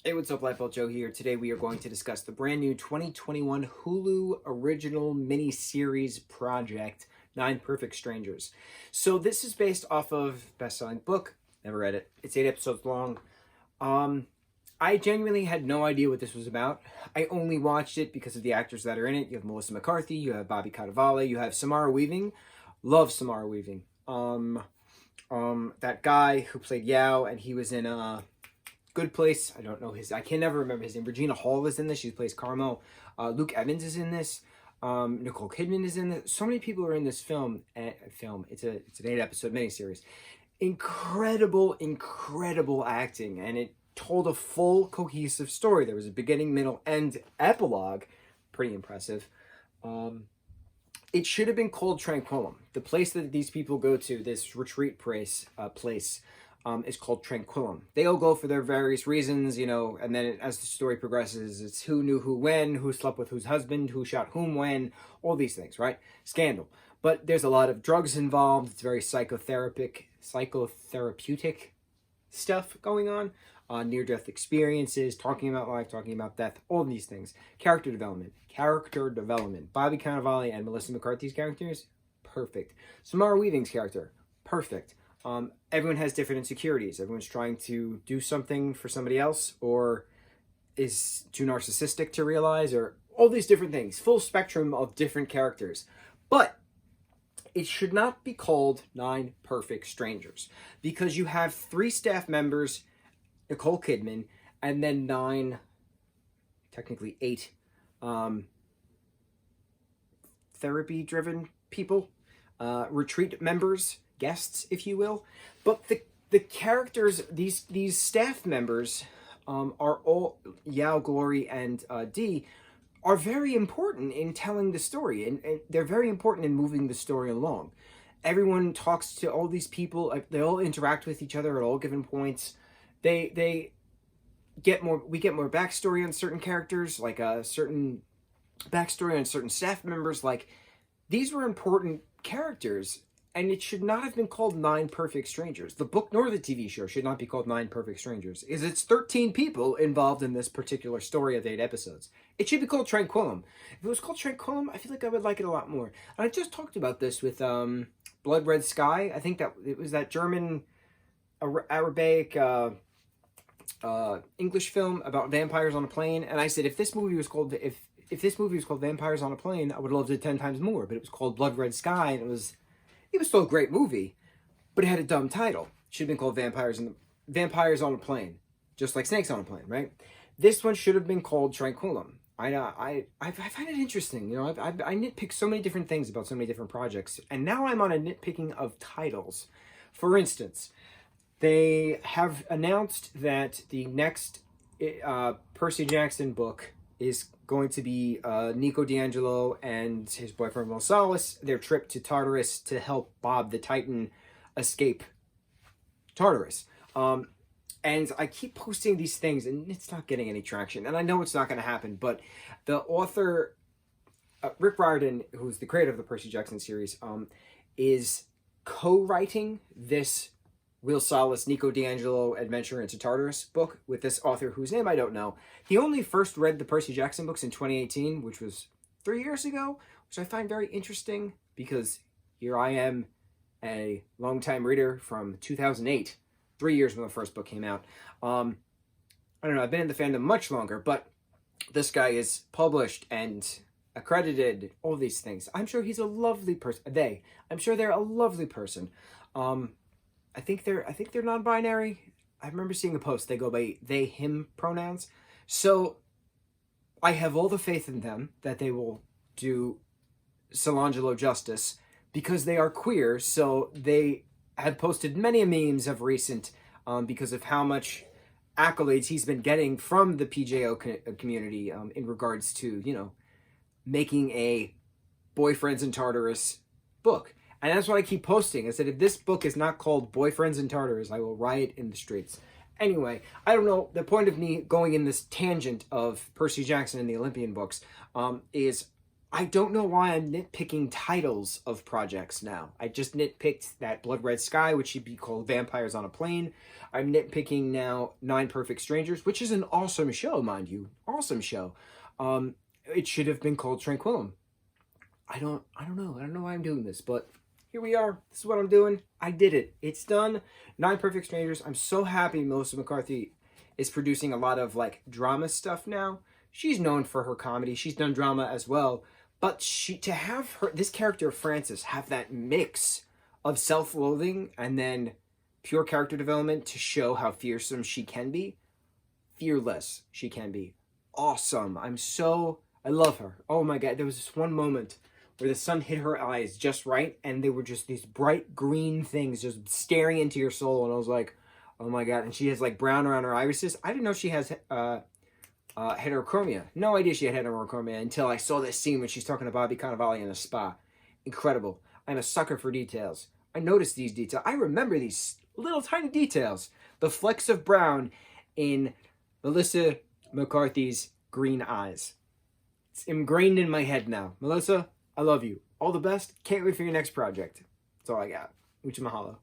Hey, what's up, lightboltjoe here. Today we are going to discuss the brand new 2021 Hulu original mini-series project, 9 Perfect Strangers. So this is based off of best-selling book. Never read it. It's 8 episodes long. I genuinely had no idea what this was about. I only watched it because of the actors that are in it. You have Melissa McCarthy, you have Bobby Cannavale, you have Samara Weaving. Love Samara Weaving. That guy who played Yao, and he was in Good Place. I can never remember his name. Regina Hall is in this. She plays Carmel. Luke Evans is in this. Nicole Kidman is in this. So many people are in this film. It's an 8-episode miniseries. Incredible acting, and it told a full cohesive story. There was a beginning, middle, and epilogue. Pretty impressive. It should have been called Tranquillum. The place that these people go to, this retreat place, is called Tranquillum. They all go for their various reasons, and then as the story progresses, it's who knew who when, who slept with whose husband, who shot whom when, all these things, right? Scandal. But there's a lot of drugs involved. It's very psychotherapeutic stuff going on. Near-death experiences, talking about life, talking about death, all these things. Character development. Bobby Cannavale and Melissa McCarthy's characters, perfect. Samara Weaving's character, perfect. Everyone has different insecurities. Everyone's trying to do something for somebody else, or is too narcissistic to realize, or all these different things. Full spectrum of different characters. But it should not be called 9 Perfect Strangers, because you have 3 staff members, Nicole Kidman, and then 9, technically 8, therapy-driven people, retreat members, guests, if you will. But the characters, these staff members, are all, Yao, Glory, and Dee, are very important in telling the story, and they're very important in moving the story along. Everyone talks to all these people. They all interact with each other at all given points. We get more backstory on certain characters, like a certain backstory on certain staff members. Like, these were important characters, and it should not have been called 9 Perfect Strangers. The book nor the TV show should not be called 9 Perfect Strangers. It's 13 people involved in this particular story of 8 episodes. It should be called Tranquillum. If it was called Tranquillum, I feel like I would like it a lot more. And I just talked about this with Blood Red Sky. I think that it was that German Arabic English film about vampires on a plane. And I said, if this movie was called Vampires on a Plane, I would have loved it 10 times more. But it was called Blood Red Sky, and it was still a great movie, but it had a dumb title. It should have been called Vampires on a Plane, just like Snakes on a Plane, right? This one should have been called Tranquillum. I find it interesting. I nitpick so many different things about so many different projects, and now I'm on a nitpicking of titles. For instance, they have announced that the next Percy Jackson book is going to be Nico D'Angelo and his boyfriend Will Salas, their trip to Tartarus to help Bob the Titan escape Tartarus. And I keep posting these things, and it's not getting any traction. And I know it's not going to happen, but the author, Rick Riordan, who's the creator of the Percy Jackson series, is co-writing this Will Salas, Nico D'Angelo Adventure into Tartarus book with this author whose name I don't know. He only first read the Percy Jackson books in 2018, which was 3 years ago, which I find very interesting because here I am, a longtime reader from 2008, 3 years when the first book came out. I don't know, I've been in the fandom much longer, but this guy is published and accredited, all these things. I'm sure he's a lovely person. I'm sure they're a lovely person. I think they're non-binary. I remember seeing a post. They go by they, him pronouns. So I have all the faith in them that they will do Solangelo justice because they are queer. So they have posted many memes of recent because of how much accolades he's been getting from the PJO community in regards to, making a Boyfriends in Tartarus book. And that's what I keep posting. I said, if this book is not called Boyfriends in Tartarus, I will riot in the streets. Anyway, I don't know. The point of me going in this tangent of Percy Jackson and the Olympian books is I don't know why I'm nitpicking titles of projects now. I just nitpicked that Blood Red Sky, which should be called Vampires on a Plane. I'm nitpicking now Nine Perfect Strangers, which is an awesome show, mind you. Awesome show. It should have been called Tranquillum. I don't know. I don't know why I'm doing this, but here we are. This is what I'm doing. I did it. It's done. Nine Perfect Strangers. I'm so happy Melissa McCarthy is producing a lot of like drama stuff now. She's known for her comedy. She's done drama as well. But to have her, this character Frances, have that mix of self-loathing and then pure character development to show how fearsome she can be, fearless she can be, awesome. I love her. Oh my God, there was this one moment where the sun hit her eyes just right, and they were just these bright green things just staring into your soul, and I was like, oh my God. And she has like brown around her irises. I didn't know she has heterochromia. No idea she had heterochromia until I saw this scene when she's talking to Bobby Cannavale in a spa. Incredible. I'm a sucker for details. I notice these details. I remember these little tiny details. The flecks of brown in Melissa McCarthy's green eyes. It's ingrained in my head now. Melissa, I love you. All the best. Can't wait for your next project. That's all I got. Mucho mahalo.